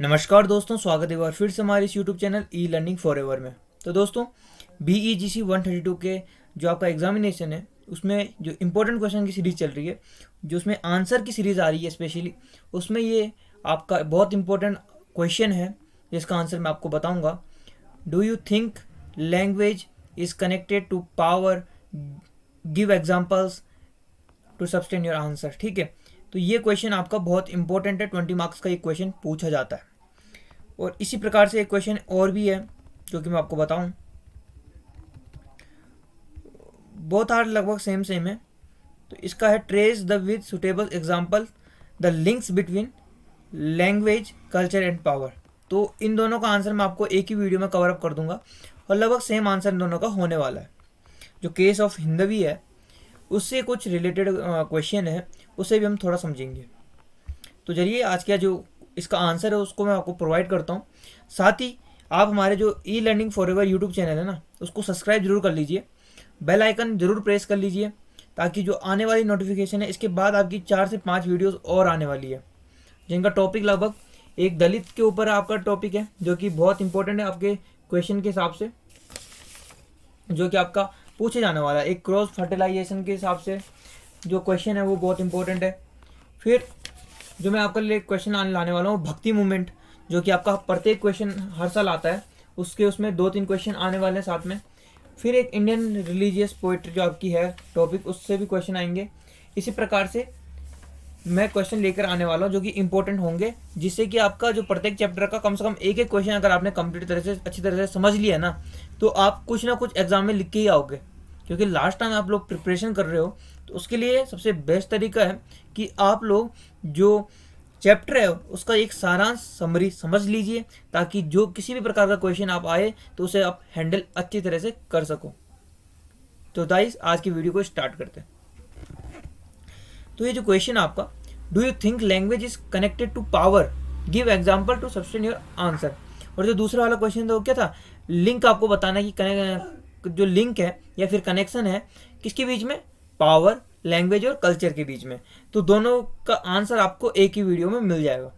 नमस्कार दोस्तों, स्वागत है एक बार फिर से हमारे इस YouTube channel e learning for ever में। तो दोस्तों, BEGC 132 के जो आपका एग्जामिनेशन है उसमें जो इम्पोर्टेंट क्वेश्चन की सीरीज़ चल रही है, जो उसमें आंसर की सीरीज़ आ रही है स्पेशली, उसमें ये आपका बहुत इंपॉर्टेंट क्वेश्चन है जिसका आंसर मैं आपको बताऊंगा। Do you think language is connected to power? Give examples to substantiate your answer. ठीक है, तो ये क्वेश्चन आपका बहुत इंपॉर्टेंट है। 20 मार्क्स का ये क्वेश्चन पूछा जाता है। और इसी प्रकार से एक क्वेश्चन और भी है जो कि मैं आपको बताऊं, बहुत आर लगभग सेम है। तो इसका है trace the with suitable example the links between language, culture and power. तो इन दोनों का आंसर मैं आपको एक ही वीडियो में कवर अप कर दूंगा और लगभग सेम आंसर इन दोनों का होने वाला है। जो केस ऑफ हिंदवी है उससे कुछ रिलेटेड क्वेश्चन है, उसे भी हम थोड़ा समझेंगे। तो चलिए आज का जो इसका आंसर है उसको मैं आपको प्रोवाइड करता हूँ। साथ ही आप हमारे जो e learning for ever YouTube channel है ना, उसको सब्सक्राइब जरूर कर लीजिए, बेल आइकन जरूर प्रेस कर लीजिए, ताकि जो आने वाली नोटिफिकेशन है इसके बाद आपकी 4 से 5 वीडियोस और आने वाली है, जिनका टॉपिक लगभग एक दलित के ऊपर आपका टॉपिक है, जो कि बहुत इंपॉर्टेंट है आपके क्वेश्चन के हिसाब से, जो कि आपका पूछे जाने वाला है। एक क्रॉस फर्टिलाइजेशन के हिसाब से जो क्वेश्चन है वो बहुत इंपॉर्टेंट है। फिर जो मैं आपके लिए क्वेश्चन लाने वाला हूँ भक्ति मूवमेंट, जो कि आपका प्रत्येक क्वेश्चन हर साल आता है, उसमें 2-3 क्वेश्चन आने वाले हैं साथ में। फिर एक इंडियन रिलीजियस पोइट्री जो आपकी है टॉपिक, उससे भी क्वेश्चन आएंगे। इसी प्रकार से मैं क्वेश्चन लेकर आने वाला हूँ जो कि इंपॉर्टेंट होंगे, जिससे कि आपका जो प्रत्येक चैप्टर का कम से कम एक क्वेश्चन अगर आपने कंप्लीट तरह से अच्छी तरह से समझ लिया ना, तो आप कुछ ना कुछ एग्जाम में लिख के ही आओगे। क्योंकि लास्ट टाइम आप लोग प्रिपरेशन कर रहे हो, तो उसके लिए सबसे बेस्ट तरीका है कि आप लोग जो चैप्टर है उसका एक सारांश समरी समझ लीजिए, ताकि जो किसी भी प्रकार का क्वेश्चन आप आए तो उसे आप हैंडल अच्छी तरह से कर सको। तो गाइस आज की वीडियो को स्टार्ट करते हैं। तो ये जो क्वेश्चन आपका, do you think language is connected to power? Give example to substantiate your answer. और जो दूसरा वाला क्वेश्चन था वो क्या था? लिंक आपको बताना कि जो लिंक है या फिर कनेक्शन है किसके बीच में? पावर, लैंग्वेज और कल्चर के बीच में। तो दोनों का आंसर आपको एक ही वीडियो में मिल जाएगा।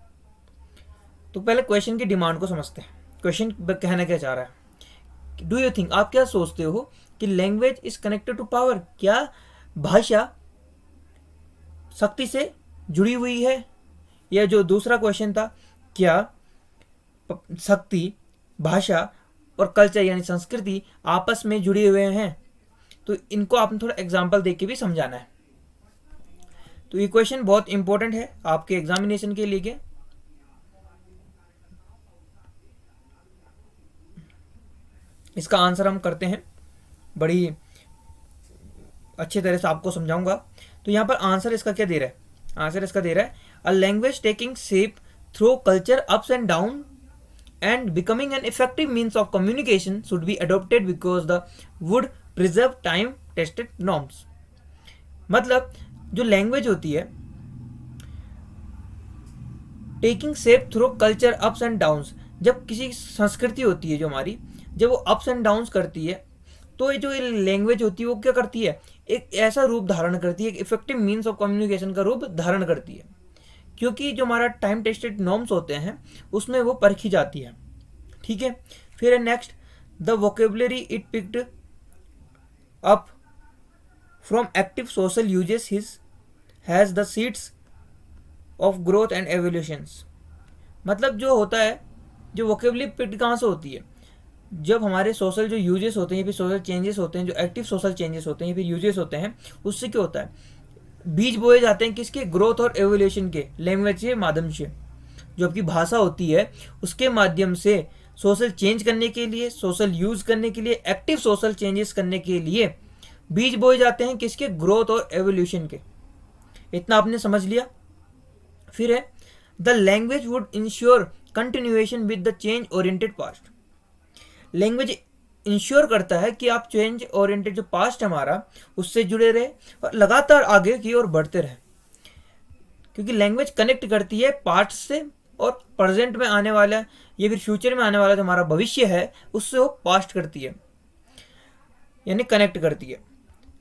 तो पहले क्वेश्चन की डिमांड को समझते हैं। क्वेश्चन कहना क्या चाह रहा है? डू यू थिंक, आप क्या सोचते हो कि language is connected to power? क्या भाषा शक्ति से जुड़ी हुई है? या जो दूसरा क्वेश्चन था, क्या शक्ति, भाषा और कल्चर यानी संस्कृति आपस में जुड़े हुए हैं? तो इनको आपने थोड़ा एग्जाम्पल देके भी समझाना है। तो ये क्वेश्चन बहुत इंपॉर्टेंट है आपके एग्जामिनेशन के लिए। इसका आंसर हम करते हैं, बड़ी अच्छी तरह से आपको समझाऊंगा। तो यहाँ पर आंसर इसका क्या दे रहा है? आंसर इसका दे रहा है, a language taking shape through culture ups and down and becoming an effective means of communication should be adopted because the would preserve time tested norms। मतलब जो लैंग्वेज होती है taking shape through culture ups and downs, जब किसी संस्कृति होती है जो हमारी, जब वो अप्स एंड डाउन्स करती है, तो ये जो लैंग्वेज होती है वो क्या करती है? एक ऐसा रूप धारण करती है, एक इफेक्टिव मीन्स ऑफ कम्युनिकेशन का रूप धारण करती है, क्योंकि जो हमारा टाइम टेस्टेड नॉर्म्स होते हैं उसमें वो परखी जाती है। ठीक है, फिर है next, the vocabulary it picked up from active social uses his has the seeds of growth and evolutions. मतलब जो होता है, जो वोकेबलरी पिक्ड कहाँ से होती है? जब हमारे सोशल जो यूजेस होते हैं, फिर सोशल चेंजेस होते हैं, जो एक्टिव सोशल चेंजेस होते हैं, फिर यूजेस होते हैं, उससे क्या होता है? बीज बोए जाते हैं किसके? ग्रोथ और एवोल्यूशन के, लैंग्वेज के माध्यम से। जो आपकी भाषा होती है उसके माध्यम से सोशल चेंज करने के लिए, सोशल यूज करने के लिए, एक्टिव सोशल चेंजेस करने के लिए बीज बोए जाते हैं किसके? ग्रोथ और एवोल्यूशन के। इतना आपने समझ लिया। फिर है, the language would ensure continuation with the change oriented past. Language ensure करता है कि आप चेंज ओरिएंटेड जो पास्ट है हमारा उससे जुड़े रहे और लगातार आगे की ओर बढ़ते रहे, क्योंकि लैंग्वेज कनेक्ट करती है पास्ट से और प्रेजेंट में आने वाला या फिर फ्यूचर में आने वाला जो हमारा भविष्य है उससे वो पास्ट करती है, यानी कनेक्ट करती है।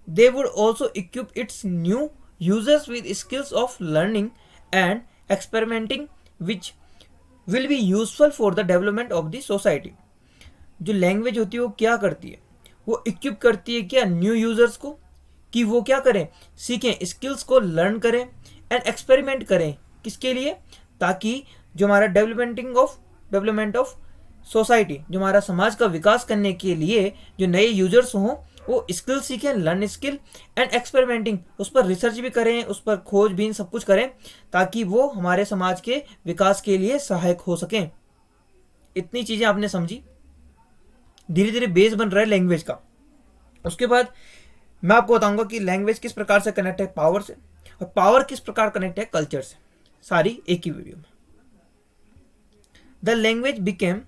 They would also equip it's new users with skills of learning and experimenting which will be useful for the development of the society. जो लैंग्वेज होती है वो क्या करती है, वो इक्विप करती है क्या न्यू यूजर्स को, कि वो क्या करें, सीखें, स्किल्स को लर्न करें एंड एक्सपेरिमेंट करें। किसके लिए, ताकि जो हमारा डेवलपमेंट ऑफ सोसाइटी, जो हमारा समाज का विकास करने के लिए जो नए यूजर्स हों वो स्किल सीखें, लर्न स्किल एंड एक्सपेरिमेंटिंग, उस पर रिसर्च भी करें, उस पर खोजबीन सब कुछ करें, ताकि वो हमारे समाज के विकास के लिए सहायक हो सकें। इतनी चीज़ें आपने समझी, धीरे धीरे बेस बन रहा है लैंग्वेज का। उसके बाद मैं आपको बताऊंगा कि लैंग्वेज किस प्रकार से कनेक्ट है पावर से, और पावर किस प्रकार कनेक्ट है कल्चर से, सारी एक ही वीडियो में। The language became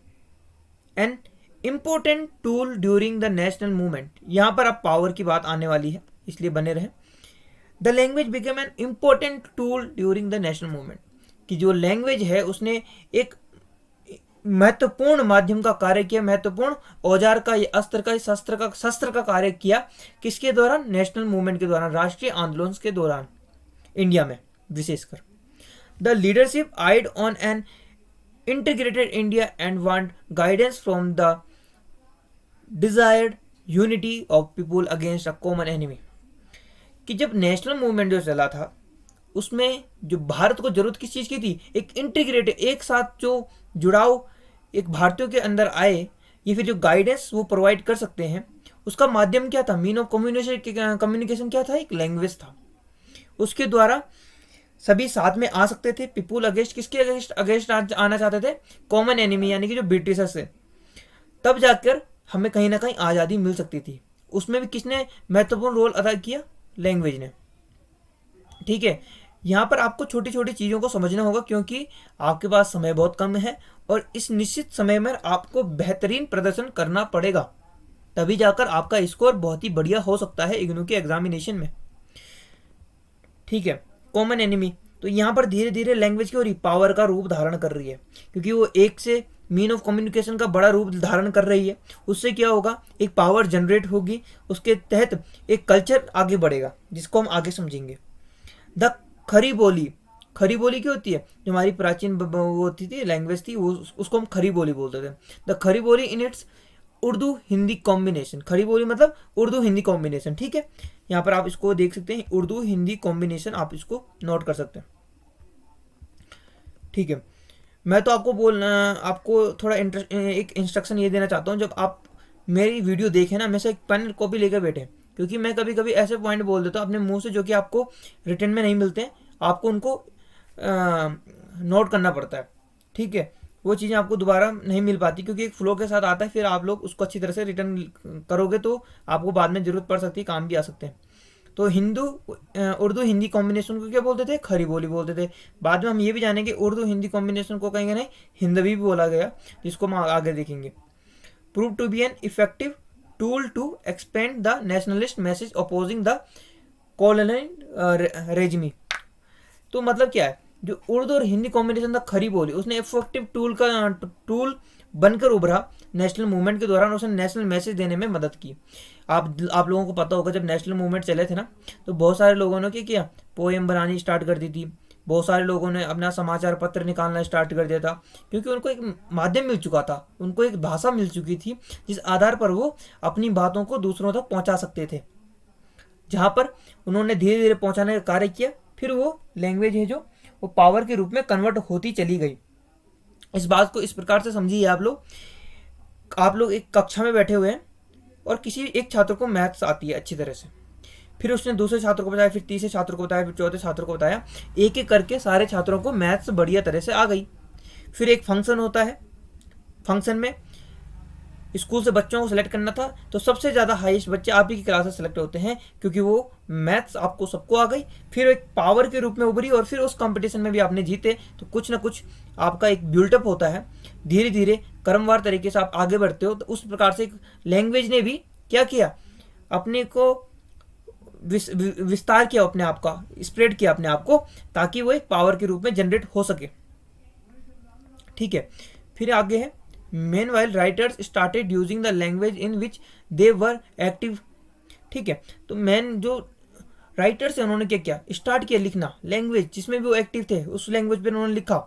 an important tool during the national movement. यहां पर अब पावर की बात आने वाली है, इसलिए बने रहे। The language became an important tool during the national movement, कि जो लैंग्वेज है उसने एक महत्वपूर्ण माध्यम का कार्य किया, महत्वपूर्ण औजार का, ये अस्त्र का, शस्त्र का कार्य किया। किसके दौरान, नेशनल मूवमेंट के दौरान, राष्ट्रीय आंदोलन के दौरान, इंडिया में विशेषकर। The leadership eyed on an integrated India and want guidance from the desired unity of people against a common enemy. कि जब नेशनल मूवमेंट जो चला था उसमें जो भारत को जरूरत किस चीज़ की थी, एक इंटीग्रेटेड, एक साथ जो जुड़ाव एक भारतीयों के अंदर आए, ये फिर जो गाइडेंस वो प्रोवाइड कर सकते हैं, उसका माध्यम क्या था, मीन ऑफ कम्युनिकेशन क्या था, एक लैंग्वेज था। उसके द्वारा सभी साथ में आ सकते थे। पीपुल अगेंस्ट, किसके अगेंस्ट आना चाहते थे, कॉमन एनिमी, यानी कि जो ब्रिटिशर्स से। तब जाकर हमें कहीं ना कहीं आज़ादी मिल सकती थी। उसमें भी किसने महत्वपूर्ण रोल अदा किया, लैंग्वेज ने। ठीक है, यहाँ पर आपको छोटी छोटी चीज़ों को समझना होगा, क्योंकि आपके पास समय बहुत कम है और इस निश्चित समय में आपको बेहतरीन प्रदर्शन करना पड़ेगा, तभी जाकर आपका स्कोर बहुत ही बढ़िया हो सकता है इग्नू के एग्जामिनेशन में। ठीक है, कॉमन एनिमी, तो यहाँ पर धीरे धीरे लैंग्वेज की और पावर का रूप धारण कर रही है, क्योंकि वो एक से मीन ऑफ कम्युनिकेशन का बड़ा रूप धारण कर रही है। उससे क्या होगा, एक पावर जनरेट होगी, उसके तहत एक कल्चर आगे बढ़ेगा, जिसको हम आगे समझेंगे। द खरी बोली, खरी बोली क्या होती है, जो हमारी प्राचीन वो होती थी लैंग्वेज थी, वो उसको हम खरी बोली बोलते थे। द खरी बोली in its Urdu Hindi combination, खरी बोली मतलब उर्दू हिंदी कॉम्बिनेशन। ठीक है, यहाँ पर आप इसको देख सकते हैं, उर्दू हिंदी कॉम्बिनेशन, आप इसको नोट कर सकते हैं। ठीक है, मैं तो आपको थोड़ा एक इंस्ट्रक्शन ये देना चाहता हूँ, जब आप मेरी वीडियो देखें ना, हमेशा एक पेन कॉपी लेकर बैठे, क्योंकि मैं कभी कभी ऐसे पॉइंट बोल देता हूँ अपने मुंह से जो कि आपको रिटन में नहीं मिलते हैं, आपको उनको नोट करना पड़ता है। ठीक है, वो चीज़ें आपको दोबारा नहीं मिल पाती, क्योंकि एक फ्लो के साथ आता है, फिर आप लोग उसको अच्छी तरह से रिटर्न करोगे तो आपको बाद में ज़रूरत पड़ सकती है, काम भी आ सकते हैं। तो उर्दू हिंदी कॉम्बिनेशन को क्या बोलते थे, खरी बोली बोलते थे। बाद में हम ये भी जानेंगे उर्दू हिंदी कॉम्बिनेशन को कहेंगे नहीं, हिंदवी भी बोला गया, जिसको हम आगे देखेंगे। Prove to be an effective tool to expand the nationalist message opposing the colonial regime. तो मतलब क्या है, जो उर्दू और हिंदी कॉम्बिनेशन था खरी बोली, उसने इफेक्टिव टूल बनकर उभरा नेशनल मूवमेंट के दौरान, उसने नेशनल मैसेज देने में मदद की। आप लोगों को पता होगा, जब नेशनल मूवमेंट चले थे ना, तो बहुत सारे लोगों ने क्या किया, पोएम बनानी स्टार्ट कर दी थी, बहुत सारे लोगों ने अपना समाचार पत्र निकालना स्टार्ट कर दिया था, क्योंकि उनको एक माध्यम मिल चुका था, उनको एक भाषा मिल चुकी थी, जिस आधार पर वो अपनी बातों को दूसरों तक पहुंचा सकते थे। जहाँ पर उन्होंने धीरे धीरे पहुंचाने का कार्य किया, फिर वो लैंग्वेज है जो वो पावर के रूप में कन्वर्ट होती चली गई। इस बात को इस प्रकार से समझिए, आप लोग एक कक्षा में बैठे हुए हैं और किसी एक छात्र को मैथ्स आती है अच्छी तरह से, फिर उसने दूसरे छात्र को बताया, फिर तीसरे छात्र को बताया, फिर चौथे छात्र को बताया, एक एक करके सारे छात्रों को मैथ्स बढ़िया तरह से आ गई। फिर एक फंक्शन होता है, फंक्शन में स्कूल से बच्चों को सिलेक्ट करना था, तो सबसे ज़्यादा हाईएस्ट बच्चे आप ही की क्लास से सिलेक्ट होते हैं, क्योंकि वो मैथ्स आपको सबको आ गई। फिर एक पावर के रूप में उभरी और फिर उस कंपटीशन में भी आपने जीते, तो कुछ ना कुछ आपका एक बिल्टअप होता है, धीरे धीरे क्रमवार तरीके से आप आगे बढ़ते हो। तो उस प्रकार से लैंग्वेज ने भी क्या किया, अपने को विस्तार किया, अपने आप का स्प्रेड किया अपने आप को, ताकि वो एक पावर के रूप में जनरेट हो सके। ठीक है, फिर आगे है, meanwhile writers started using the language in which they were active। ठीक है, तो जो राइटर्स है उन्होंने क्या किया, स्टार्ट किया लिखना, लैंग्वेज जिसमें भी वो एक्टिव थे उस लैंग्वेज पे उन्होंने लिखा।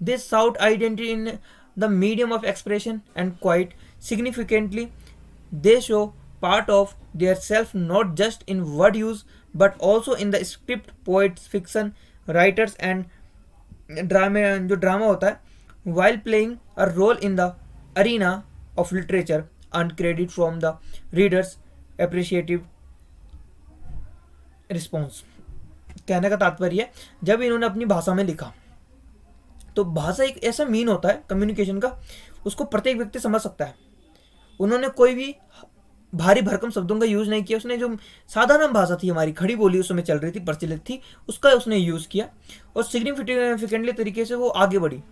They shout identity in the medium of expression, and quite significantly, they show part of their self not just in word use but also in the script, poets, fiction writers and ड्रामे जो drama होता है while playing a role in the arena of literature earn credit from the readers appreciative response. कहने का तात्पर्य है जब इन्होंने अपनी भाषा में लिखा तो भाषा एक ऐसा मीन होता है कम्युनिकेशन का, उसको प्रत्येक व्यक्ति समझ सकता है. उन्होंने कोई भी भारी भरकम शब्दों का यूज़ नहीं किया, उसने जो साधारण भाषा थी हमारी खड़ी बोली उस समय चल रही थी, प्रचलित थी, उसका उसने यूज़ किया और सिग्निफिकेंटली तरीके से वो आगे बढ़ी.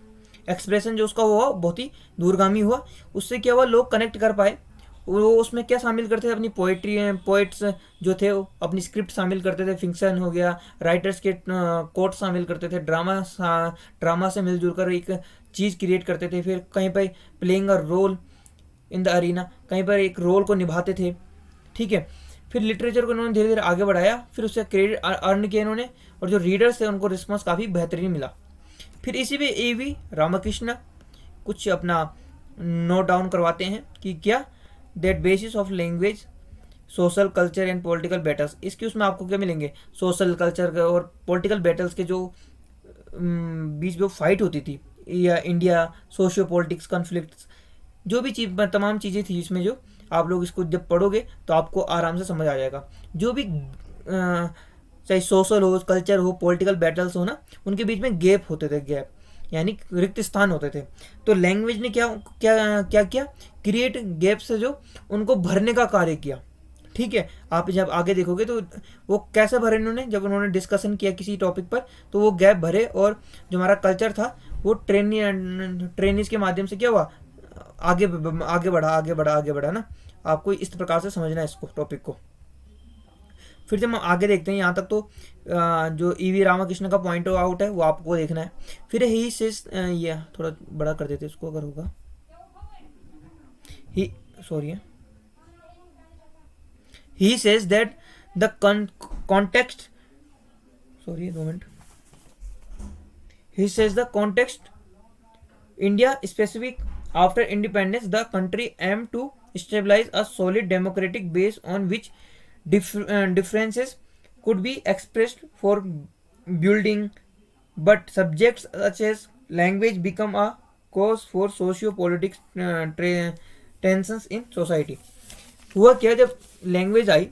एक्सप्रेशन जो उसका हुआ बहुत ही दूरगामी हुआ. उससे क्या हुआ, लोग कनेक्ट कर पाए. वो उसमें क्या शामिल करते थे, अपनी पोइट्री, पोइट्स जो थे वो अपनी स्क्रिप्ट शामिल करते थे, फिक्शन हो गया, राइटर्स के कोट शामिल करते थे, ड्रामा से मिलजुल कर एक चीज़ क्रिएट करते थे. फिर कहीं पर playing a role in the arena, कहीं पर एक रोल को निभाते थे. ठीक है. फिर लिटरेचर को इन्होंने धीरे धीरे आगे बढ़ाया, फिर उससे क्रेडिट अर्न किया इन्होंने, और जो रीडर्स थे उनको रिस्पॉन्स काफ़ी बेहतरीन मिला. फिर इसी में A.V. रामकृष्ण कुछ अपना नोट डाउन करवाते हैं कि क्या that basis of language social culture and political battles. इसके उसमें आपको क्या मिलेंगे, सोशल कल्चर और पॉलिटिकल बैटल्स के जो बीच में फाइट होती थी, या इंडिया सोशियो पॉलिटिक्स कॉन्फ्लिक्ट्स, जो भी चीज़ तमाम चीज़ें थी इसमें, जो आप लोग इसको जब पढ़ोगे तो आपको आराम से समझ आ जाएगा. जो भी चाहे सोशल हो, कल्चर हो, पॉलिटिकल बैटल्स हो ना, उनके बीच में गैप होते थे, गैप यानी रिक्त स्थान होते थे. तो लैंग्वेज ने क्या क्या क्या किया, क्रिएट गैप से जो उनको भरने का कार्य किया. ठीक है. आप जब आगे देखोगे तो वो कैसे भरे इन्होंने, जब उन्होंने डिस्कशन किया किसी टॉपिक पर तो वो गैप भरे, और जो हमारा कल्चर था वो ट्रेनिज के माध्यम से क्या हुआ, आगे बढ़ा ना. आपको इस प्रकार से समझना है इसको, टॉपिक को. फिर जब हम आगे देखते हैं, यहाँ तक तो जो E.V. रामकृष्ण का पॉइंट आउट है वो आपको देखना है. फिर ही सेज, ये थोड़ा बड़ा कर देते इसको अगर होगा, he says that the context, he says the context India specific after independence, the country aimed to stabilize a solid democratic base on which differences could be expressed for building, but subjects such as language become a cause for socio-politics tensions in society. हुआ क्या, जब language I,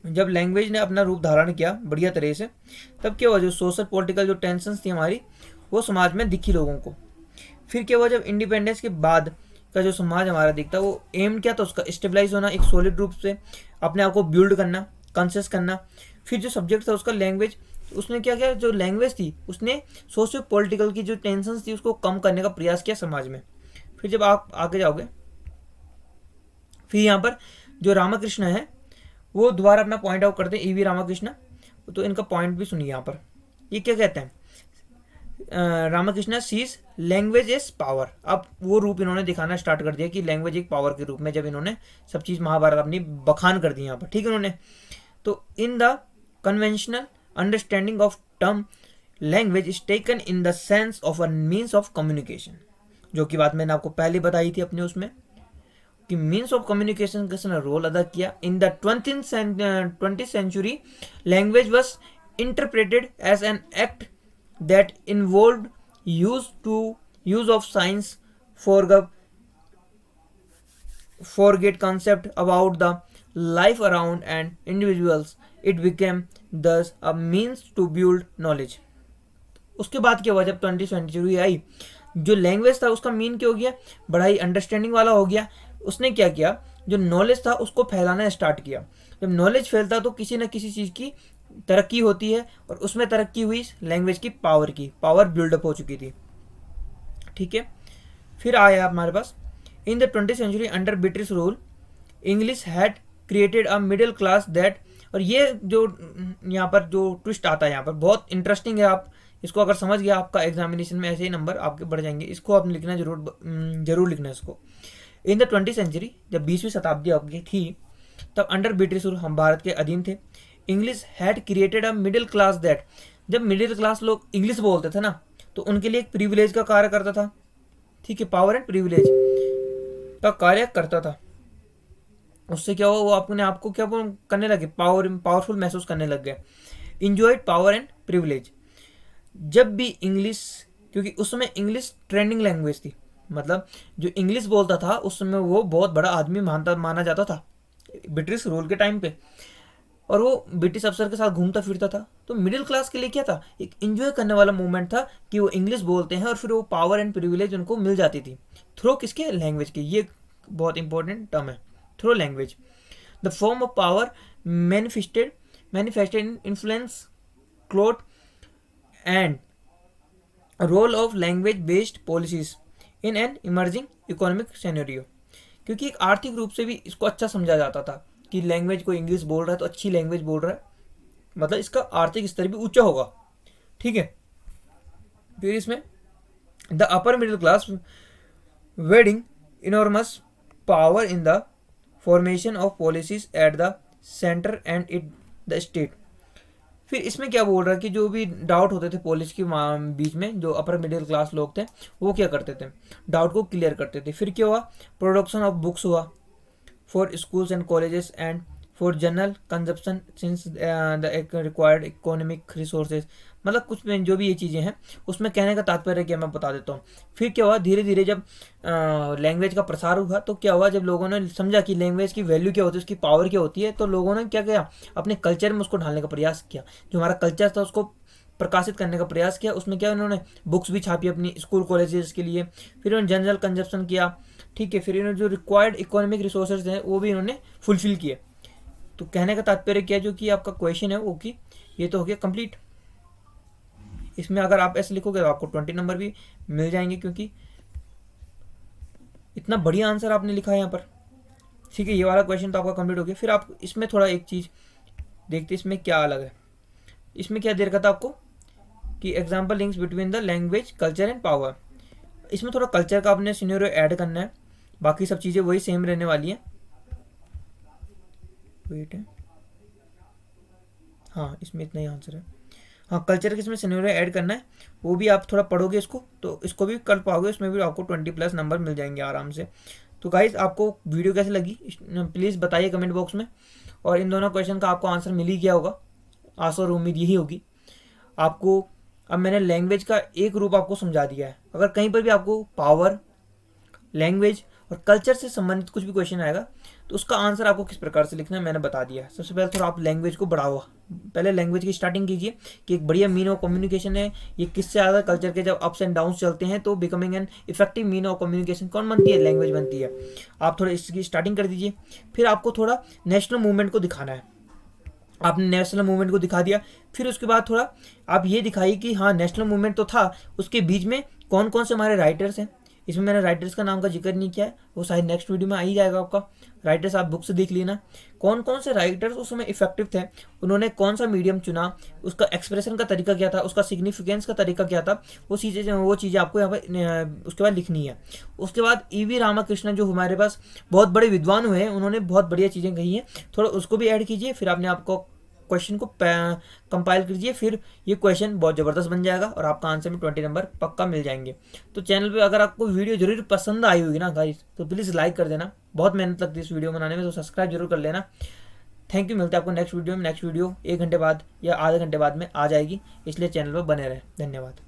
जब language ने अपना रूप धारण किया बढ़िया तरह से, तब क्या हुआ, जो सोशल पॉलिटिकल जो टेंशन्स थी हमारी वो समाज में दिखी लोगों को. फिर क्या हुआ, जब इंडिपेंडेंस के बाद का जो समाज हमारा दिखता, वो एम क्या था उसका, स्टेबलाइज होना, एक सॉलिड रूप से अपने आप को बिल्ड करना, कॉन्शियस करना. फिर जो सब्जेक्ट था उसका लैंग्वेज, उसने क्या किया, जो लैंग्वेज थी उसने सोशो पॉलिटिकल की जो टेंशन्स थी उसको कम करने का प्रयास किया समाज में. फिर जब आप आगे जाओगे, फिर यहाँ पर जो रामकृष्ण है वो दोबारा अपना पॉइंट आउट करते हैं, E.V. रामकृष्ण. तो इनका पॉइंट भी सुनिए. यहाँ पर ये क्या कहते हैं, Ramakrishna sees language is power. अब वो रूप इन्होंने दिखाना स्टार्ट कर दिया कि लैंग्वेज एक पावर के रूप में, जब इन्होंने सब चीज़ महाभारत अपनी बखान कर दी यहाँ पर. ठीक है. इन्होंने तो in the conventional understanding of term language is taken in the sense of a means of communication, जो कि बात मैंने आपको पहले बताई थी अपने उसमें कि मीन्स ऑफ कम्युनिकेशन का रोल अदा किया. In the 20th century language was interpreted as an act that involved use of science, forget concept about the life around and individuals. It became thus a means to build knowledge. उसके बाद क्या हुआ, जब 20th century आई, जो language था उसका mean क्या हो गया, बड़ा ही अंडरस्टैंडिंग वाला हो गया. उसने क्या किया, जो नॉलेज था उसको फैलाना स्टार्ट किया. जब नॉलेज फैलता तो किसी न किसी चीज़ की तरक्की होती है, और उसमें तरक्की हुई लैंग्वेज की पावर बिल्डअप हो चुकी थी. ठीक है. फिर आया हमारे पास, in the 20th century under British rule English had created a middle class that. और ये जो यहाँ पर जो ट्विस्ट आता है यहाँ पर बहुत इंटरेस्टिंग है. आप इसको अगर समझ गया, आपका एग्जामिनेशन में ऐसे ही नंबर आपके बढ़ जाएंगे. इसको आपने लिखना जरूर लिखना इसको. इन द 20th century, जब 20वीं शताब्दी आपकी थी, तब अंडर ब्रिटिश रूल हम भारत के अधीन थे. English had created a middle class that. जब मिडिल क्लास लोग इंग्लिश बोलते थे ना, तो उनके लिए एक प्रिविलेज का कार्य करता था, ठीक है, पावर एंड प्रिविलेज का कार्य करता था। उससे क्या हुआ, वो अपने आप को क्या करने लगे, पावरफुल महसूस करने लग गए। Enjoyed power and privilege. जब भी इंग्लिश, क्योंकि उस समय इंग्लिश ट्रेंडिंग लैंग्वेज थी, मतलब जो इंग्लिश बोलता था उस समय वो बहुत बड़ा आदमी माना जाता था ब्रिटिश रूल के टाइम पे, और वो ब्रिटिश अफसर के साथ घूमता फिरता था। तो मिडिल क्लास के लिए क्या था, एक इंजॉय करने वाला मूवमेंट था कि वो इंग्लिश बोलते हैं और फिर वो पावर एंड प्रिविलेज उनको मिल जाती थी थ्रू किसके, लैंग्वेज के। ये बहुत इंपॉर्टेंट टर्म है, through language. The form of power manifested in influence, cloth and role of language based policies in an emerging economic scenario. क्योंकि एक आर्थिक रूप से भी इसको अच्छा समझा जाता था कि लैंग्वेज को इंग्लिश बोल रहा है तो अच्छी लैंग्वेज बोल रहा है, मतलब इसका आर्थिक स्तर भी ऊंचा होगा, ठीक है। फिर इसमें the upper middle class wedding enormous power in the formation of policies at the centre and it the state. फिर इसमें क्या बोल रहा है कि जो भी डाउट होते थे पॉलिसी के बीच में, जो अपर मिडिल क्लास लोग थे वो क्या करते थे, डाउट को क्लियर करते थे। फिर क्या हुआ, प्रोडक्शन ऑफ बुक्स हुआ for schools and colleges and for general consumption since the required economic resources. मतलब कुछ में जो भी ये चीज़ें हैं उसमें कहने का तात्पर्य क्या मैं बता देता हूँ। फिर क्या हुआ, धीरे धीरे जब लैंग्वेज का प्रसार हुआ तो क्या हुआ, जब लोगों ने समझा कि लैंग्वेज की वैल्यू क्या होती है, उसकी पावर क्या होती है, तो लोगों ने क्या किया, अपने कल्चर में उसको ढालने का प्रयास किया। जो हमारा कल्चर था उसको प्रकाशित करने का प्रयास किया। उसमें क्या उन्होंने बुक्स भी छापी अपनी स्कूल कॉलेजेस के लिए। फिर उन्होंने जनरल कंजप्शन किया, ठीक है। फिर इन्होंने जो रिक्वायर्ड इकोनॉमिक रिसोर्सेज हैं वो भी इन्होंने फुलफिल किए। तो कहने का तात्पर्य क्या, जो कि आपका क्वेश्चन है वो कि ये तो हो गया कंप्लीट। इसमें अगर आप ऐसे लिखोगे तो आपको 20 नंबर भी मिल जाएंगे, क्योंकि इतना बढ़िया आंसर आपने लिखा है यहाँ पर, ठीक है। ये वाला क्वेश्चन तो आपका कंप्लीट हो गया। फिर आप इसमें थोड़ा एक चीज़ देखते इसमें क्या अलग है। इसमें क्या दे रखा था आपको कि example links between the language culture and power. इसमें थोड़ा कल्चर का अपने सिनेरियो ऐड करना है, बाकी सब चीज़ें वही सेम रहने वाली हैं। वेट है, हाँ इसमें इतना ही आंसर है। हाँ कल्चर के इसमें सिनेरियो ऐड करना है, वो भी आप थोड़ा पढ़ोगे इसको तो इसको भी कर पाओगे, इसमें भी आपको 20+ नंबर मिल जाएंगे आराम से। तो गाइज आपको वीडियो कैसे लगी प्लीज़ बताइए कमेंट बॉक्स में, और इन दोनों क्वेश्चन का आपको आंसर मिल ही गया होगा, आशा और उम्मीद यही होगी आपको। अब मैंने लैंग्वेज का एक रूप आपको समझा दिया है। अगर कहीं पर भी आपको पावर, लैंग्वेज और कल्चर से संबंधित कुछ भी क्वेश्चन आएगा तो उसका आंसर आपको किस प्रकार से लिखना है मैंने बता दिया है। सबसे पहले थोड़ा आप लैंग्वेज को बढ़ाओ, पहले लैंग्वेज की स्टार्टिंग कीजिए कि एक बढ़िया मीन ऑफ कम्युनिकेशन है, ये किससे ज़्यादा कल्चर के जब अप्स एंड डाउन्स चलते हैं तो becoming an effective mean of communication कौन बनती है, लैंग्वेज बनती है। आप थोड़ा इसकी स्टार्टिंग कर दीजिए। फिर आपको थोड़ा नेशनल मूवमेंट को दिखाना है, आपने नेशनल मूवमेंट को दिखा दिया। फिर उसके बाद थोड़ा आप ये दिखाइए कि हाँ नेशनल मूवमेंट तो था, उसके बीच में कौन कौन से हमारे राइटर्स हैं। इसमें मैंने राइटर्स का नाम का जिक्र नहीं किया है, वो शायद नेक्स्ट वीडियो में आ ही जाएगा आपका। राइटर्स आप बुक से देख लेना, कौन कौन से राइटर्स उस समय इफेक्टिव थे, उन्होंने कौन सा मीडियम चुना, उसका एक्सप्रेशन का तरीका क्या था, उसका सिग्निफिकेंस का तरीका क्या था, वो चीज़ें आपको यहाँ पर उसके बाद लिखनी है। उसके बाद E.V. रामाकृष्णन जो हमारे पास बहुत बड़े विद्वान हुए हैं, उन्होंने बहुत बढ़िया चीज़ें कही हैं, थोड़ा उसको भी ऐड कीजिए। फिर आपने आपको क्वेश्चन को कंपाइल कीजिए, फिर ये क्वेश्चन बहुत ज़बरदस्त बन जाएगा और आपका आंसर में 20 नंबर पक्का मिल जाएंगे। तो चैनल पे अगर आपको वीडियो जरूर पसंद आई होगी ना गाइस तो प्लीज़ लाइक कर देना, बहुत मेहनत लगती है इस वीडियो बनाने में, तो सब्सक्राइब जरूर कर लेना। थैंक यू, मिलता है आपको नेक्स्ट वीडियो में। नेक्स्ट वीडियो 1 घंटे बाद या आधे घंटे बाद में आ जाएगी, इसलिए चैनल पर बने रहे। धन्यवाद।